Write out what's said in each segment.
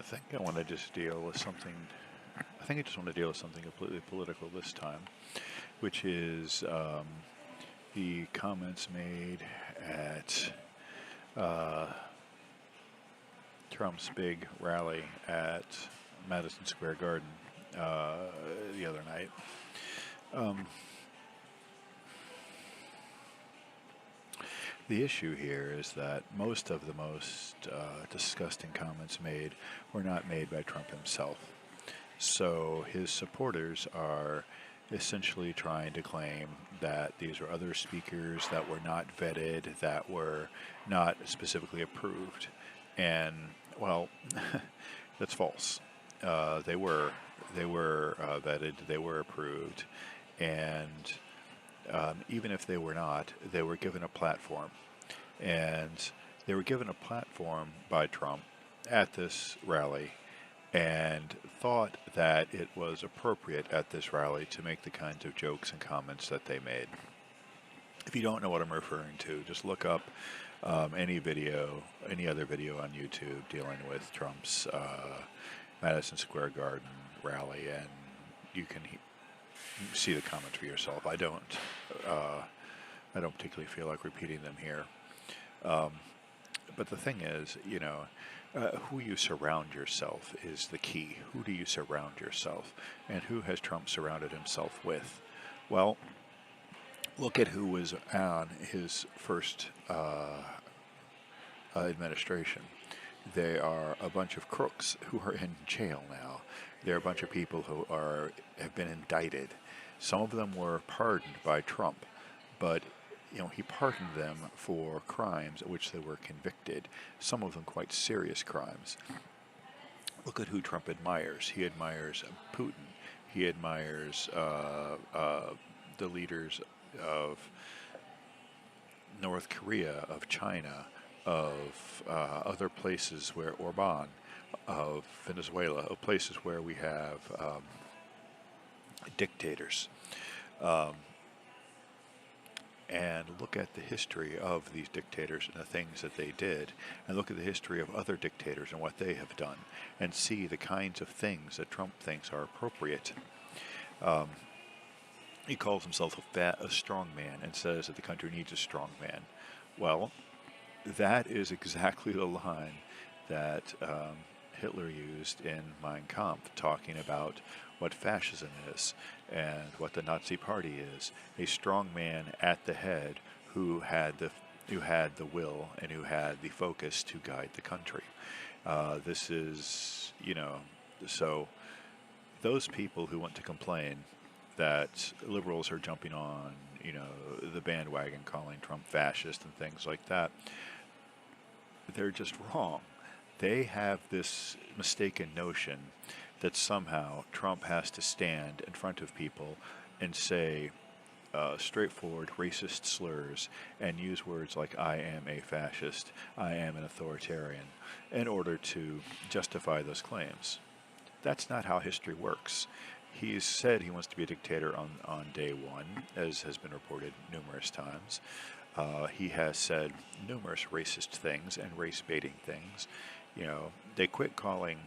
think I want to just deal with something. I think I just want to deal with something completely political this time, which is the comments made at uh, Trump's big rally at Madison Square Garden uh, the other night. Um, the issue here is that most of the most disgusting comments made were not made by Trump himself. So his supporters are essentially trying to claim that these were other speakers that were not vetted, that were not specifically approved. And, well, that's false. They were. They were vetted, they were approved, and even if they were not, they were given a platform. And they were given a platform by Trump at this rally and thought that it was appropriate at this rally to make the kinds of jokes and comments that they made. If you don't know what I'm referring to, just look up any video, any other video on YouTube dealing with Trump's Madison Square Garden rally, and you can see the comments for yourself. I don't particularly feel like repeating them here. But the thing is, who you surround yourself is the key. Who do you surround yourself? And who has Trump surrounded himself with? Well, look at who was on his first administration. They are a bunch of crooks who are in jail now. They're a bunch of people who have been indicted. Some of them were pardoned by Trump, but he pardoned them for crimes at which they were convicted, some of them quite serious crimes. Look at who Trump admires. He admires Putin. He admires the leaders of North Korea, of China, of other places where Orban, of Venezuela, of places where we have dictators. And look at the history of these dictators and the things that they did, and look at the history of other dictators and what they have done, and see the kinds of things that Trump thinks are appropriate. He calls himself a strong man and says that the country needs a strong man. Well, that is exactly the line that Hitler used in Mein Kampf, talking about what fascism is and what the Nazi Party is. A strong man at the head who had the will and who had the focus to guide the country. This is, so those people who want to complain that liberals are jumping on, the bandwagon, calling Trump fascist and things like that, they're just wrong. They have this mistaken notion that somehow Trump has to stand in front of people and say straightforward racist slurs and use words like "I am a fascist," "I am an authoritarian," in order to justify those claims. That's not how history works. He's said he wants to be a dictator on day one, as has been reported numerous times. He has said numerous racist things and race-baiting things. They quit calling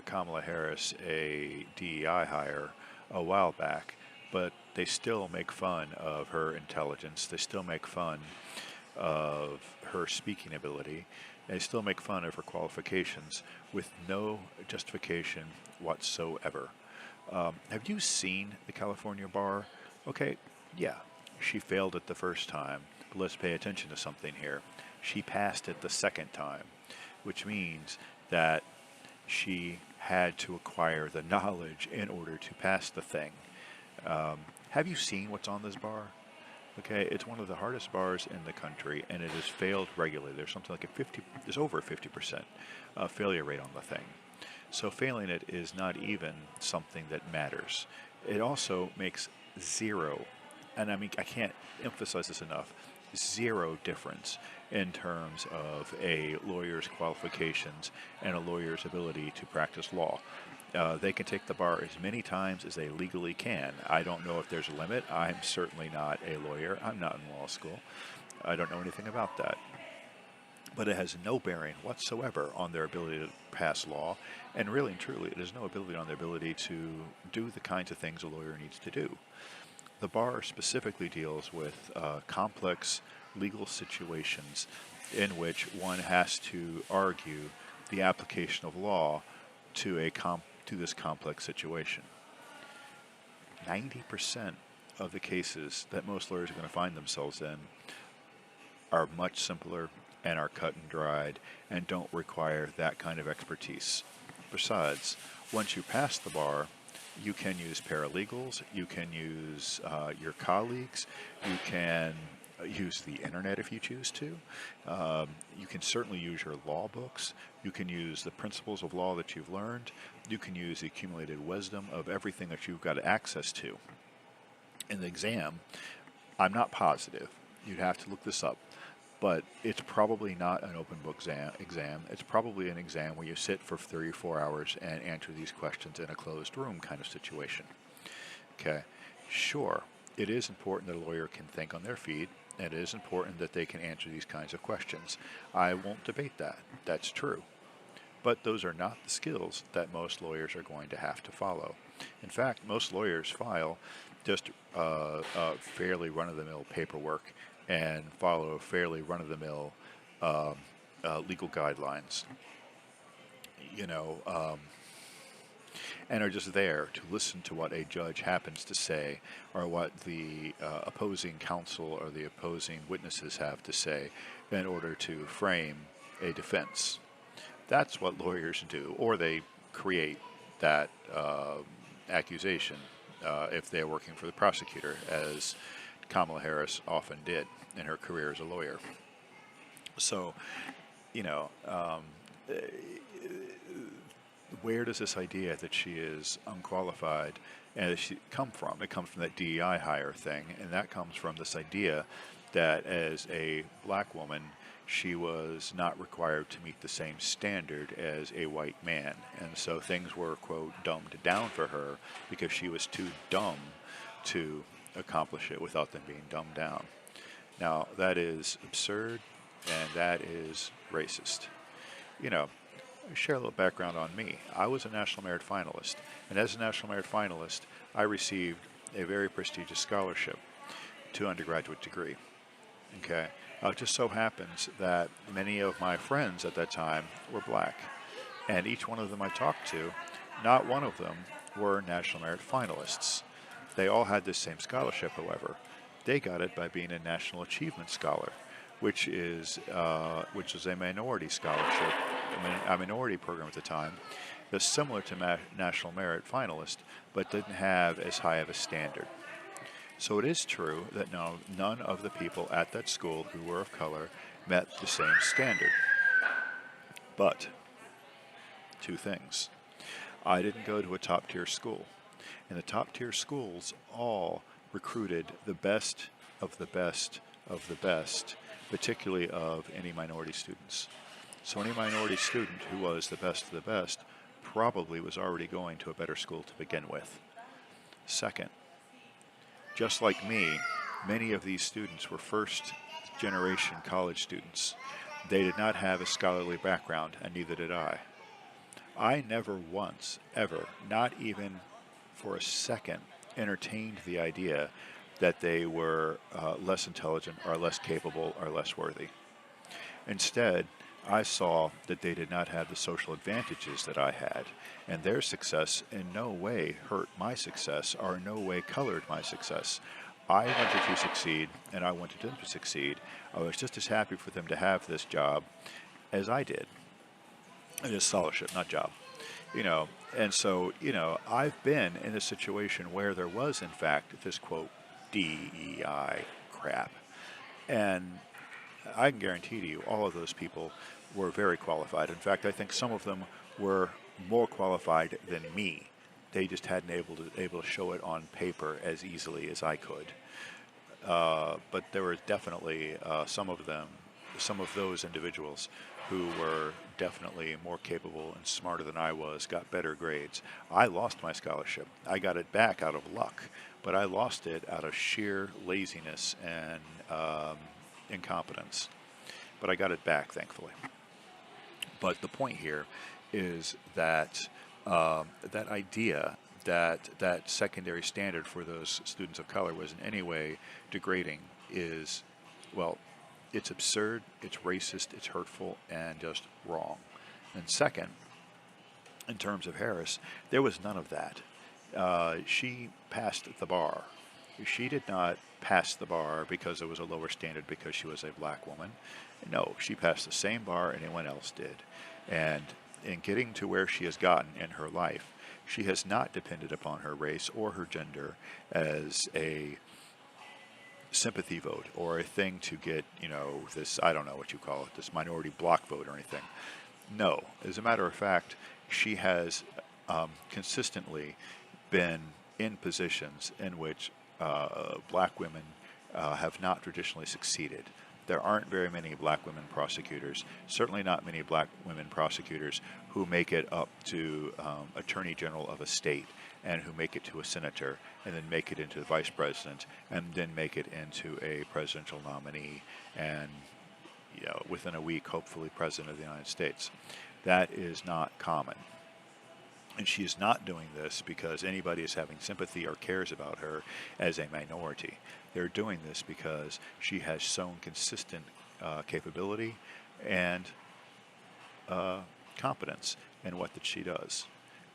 Kamala Harris a DEI hire a while back, but they still make fun of her intelligence. They still make fun of her speaking ability. They still make fun of her qualifications with no justification whatsoever. Have you seen the California bar? Okay, yeah, she failed it the first time, but let's pay attention to something here. She passed it the second time, which means that she had to acquire the knowledge in order to pass the thing. Have you seen what's on this bar? Okay, it's one of the hardest bars in the country, and it has failed regularly. There's something like there's over a 50% failure rate on the thing. So failing it is not even something that matters. It also makes zero, and I can't emphasize this enough, zero difference in terms of a lawyer's qualifications and a lawyer's ability to practice law. They can take the bar as many times as they legally can. I don't know if there's a limit. I'm certainly not a lawyer. I'm not in law school. I don't know anything about that. but it has no bearing whatsoever on their ability to pass law, and really and truly, it has no ability on their ability to do the kinds of things a lawyer needs to do. The bar specifically deals with complex legal situations in which one has to argue the application of law to to this complex situation. 90% of the cases that most lawyers are going to find themselves in are much simpler and are cut and dried and don't require that kind of expertise. Besides, once you pass the bar, you can use paralegals, you can use your colleagues, you can use the internet if you choose to. You can certainly use your law books. You can use the principles of law that you've learned. You can use the accumulated wisdom of everything that you've got access to. In the exam, I'm not positive. You'd have to look this up. But it's probably not an open book exam. It's probably an exam where you sit for 34 hours and answer these questions in a closed room kind of situation. Okay, sure, it is important that a lawyer can think on their feet, and it is important that they can answer these kinds of questions. I won't debate that. That's true. But those are not the skills that most lawyers are going to have to follow. In fact, most lawyers file just fairly run-of-the-mill paperwork and follow fairly run-of-the-mill legal guidelines, and are just there to listen to what a judge happens to say or what the opposing counsel or the opposing witnesses have to say in order to frame a defense. That's what lawyers do, or they create that accusation if they're working for the prosecutor, as Kamala Harris often did in her career as a lawyer. So, where does this idea that she is unqualified and she come from? It comes from that DEI hire thing, and that comes from this idea that as a black woman, she was not required to meet the same standard as a white man. And so things were, quote, dumbed down for her because she was too dumb to accomplish it without them being dumbed down. Now, that is absurd, and that is racist. Share a little background on me. I was a National Merit Finalist, and as a National Merit Finalist, I received a very prestigious scholarship to undergraduate degree. Okay, it just so happens that many of my friends at that time were black, and each one of them I talked to, not one of them were National Merit Finalists. They all had this same scholarship, however. They got it by being a National Achievement Scholar, which is a minority scholarship, a minority program at the time. It was similar to National Merit Finalist, but didn't have as high of a standard. So it is true that none of the people at that school who were of color met the same standard. But, two things. I didn't go to a top-tier school, and the top-tier schools all recruited the best of the best of the best, particularly of any minority students. So any minority student who was the best of the best probably was already going to a better school to begin with. Second, just like me, many of these students were first-generation college students. They did not have a scholarly background, and neither did I. I never once, ever, not even for a second, entertained the idea that they were less intelligent or less capable or less worthy. Instead, I saw that they did not have the social advantages that I had, and their success in no way hurt my success or in no way colored my success. I wanted to succeed, and I wanted them to succeed. I was just as happy for them to have this job as I did. This scholarship, not job. And so, I've been in a situation where there was, in fact, this, quote, DEI crap. And I can guarantee to you all of those people were very qualified. In fact, I think some of them were more qualified than me. They just hadn't able to show it on paper as easily as I could. But there were definitely some of those individuals who were definitely more capable and smarter than I was, got better grades. I lost my scholarship. I got it back out of luck, but I lost it out of sheer laziness and incompetence. but I got it back, thankfully. But the point here is that that idea that secondary standard for those students of color was in any way degrading is, well, it's absurd, it's racist, it's hurtful, and just wrong. And second, in terms of Harris, there was none of that. She passed the bar. She did not pass the bar because it was a lower standard because she was a black woman. No, she passed the same bar anyone else did. And in getting to where she has gotten in her life, she has not depended upon her race or her gender as a sympathy vote or a thing to get, this, I don't know what you call it, this minority block vote or anything. No, as a matter of fact, she has consistently been in positions in which black women have not traditionally succeeded. There aren't very many black women prosecutors, certainly not many black women prosecutors who make it up to attorney general of a state and who make it to a senator and then make it into the vice president and then make it into a presidential nominee and within a week, hopefully president of the United States. That is not common. And she is not doing this because anybody is having sympathy or cares about her as a minority. They're doing this because she has shown consistent capability and competence in what that she does.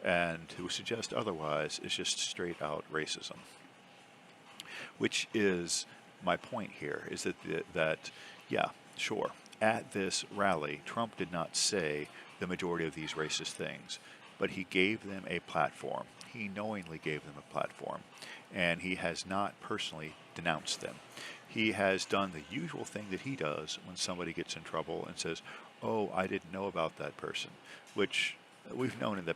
And to suggest otherwise is just straight out racism. Which is my point here, is that yeah, sure, at this rally, Trump did not say the majority of these racist things, but he gave them a platform. He knowingly gave them a platform, and he has not personally denounced them. He has done the usual thing that he does when somebody gets in trouble and says, oh, I didn't know about that person, which we've known in the